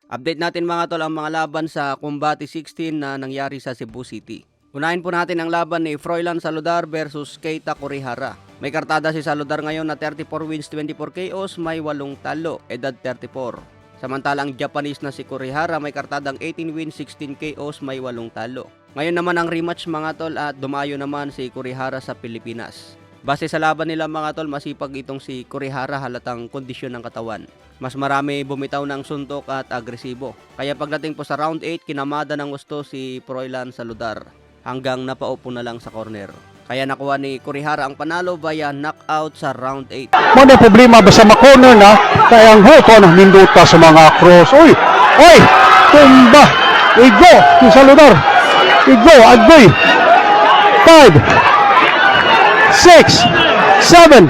Update natin mga tol ang mga laban sa Combate 16 na nangyari sa Cebu City. Unahin po natin ang laban ni Froilan Saludar versus Keita Kurihara. May kartada si Saludar ngayon na 34 wins, 24 KOs, may 8 talo, edad 34. Samantalang Japanese na si Kurihara may kartadang 18 wins, 16 KOs, may 8 talo. Ngayon naman ang rematch mga tol at dumayo naman si Kurihara sa Pilipinas. Base sa laban nila mga tol, masipag itong si Kurihara, halatang kondisyon ng katawan. Mas marami bumitaw ng suntok at agresibo. Kaya pagdating po sa round 8, kinamada ng gusto si Froilan Saludar hanggang napaupo na lang sa corner. Kaya nakuha ni Kurihara ang panalo via knockout sa round 8. May problema ba sa makorner na? Kaya ang hukon minduta sa mga cross. Uy! Uy! Tumba! Igo! Yung Saludar! Igo! Agoy! 5 6 7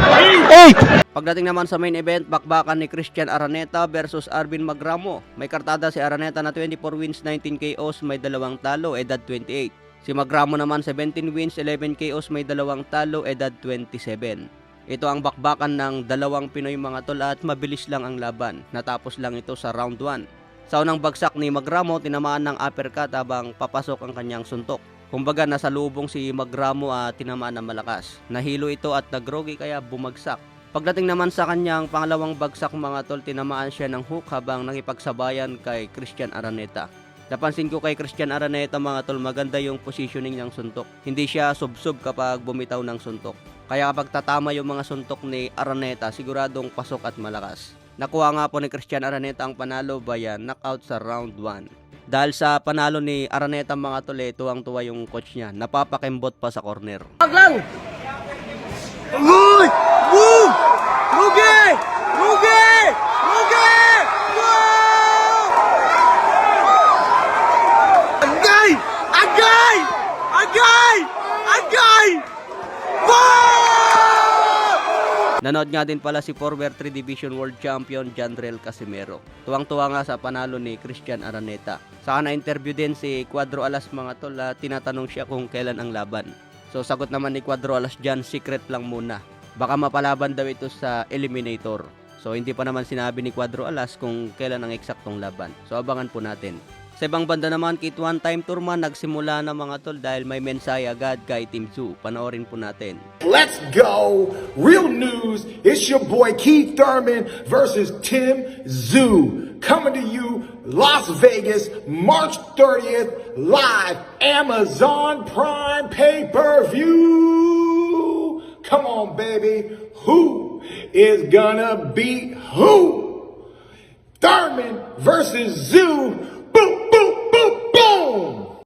8. Pagdating naman sa main event, bakbakan ni Christian Araneta versus Arvin Magramo. May kartada si Araneta na 24 wins, 19 KOs, may 2 talo, edad 28. Si Magramo naman 17 wins, 11 KOs, may 2 talo, edad 27. Ito ang bakbakan ng dalawang Pinoy mga tol at mabilis lang ang laban. Natapos lang ito sa round 1. Sa unang bagsak ni Magramo, tinamaan ng uppercut habang papasok ang kanyang suntok. Kumbaga nasa lubong si Magramo at tinamaan ng malakas. Nahilo ito at nagrogi kaya bumagsak. Pagdating naman sa kanyang pangalawang bagsak mga tol, tinamaan siya ng hook habang nakipagsabayan kay Christian Araneta. Napansin ko kay Christian Araneta mga tol, maganda yung positioning ng suntok. Hindi siya sub-sub kapag bumitaw ng suntok. Kaya kapag tatama yung mga suntok ni Araneta, siguradong pasok at malakas. Nakuha nga po ni Christian Araneta ang panalo via knockout sa round 1. Dahil sa panalo ni Araneta mga tol, tuwang-tuwa yung coach niya. Napapakembot pa sa corner. Lang! Uy! Woo! Rugi! Rugi! Rugi! Wow! Agay! Agay! Agay! Agay! Wow! Nanood nga din pala si former 3 Division World Champion Jandrel Casimero. Tuwang-tuwa nga sa panalo ni Christian Araneta. Saka na-interview din si Cuadro Alas mga tol, tinatanong siya kung kailan ang laban. So sagot naman ni Cuadro Alas dyan, secret lang muna. Baka mapalaban daw ito sa Eliminator. So hindi pa naman sinabi ni Cuadro Alas kung kailan ang eksaktong laban. So abangan po natin. Sa ibang banda naman, Kit One Time Tourman nagsimula na mga tol dahil may mensahe agad kay Team Zoo. Panoorin po natin. Let's go! Real news, it's your boy Keith Thurman versus Tim Zoo. Coming to you, Las Vegas, March 30th, live, Amazon Prime pay-per-view. Come on, baby. Who is gonna beat who? Thurman versus Zoo.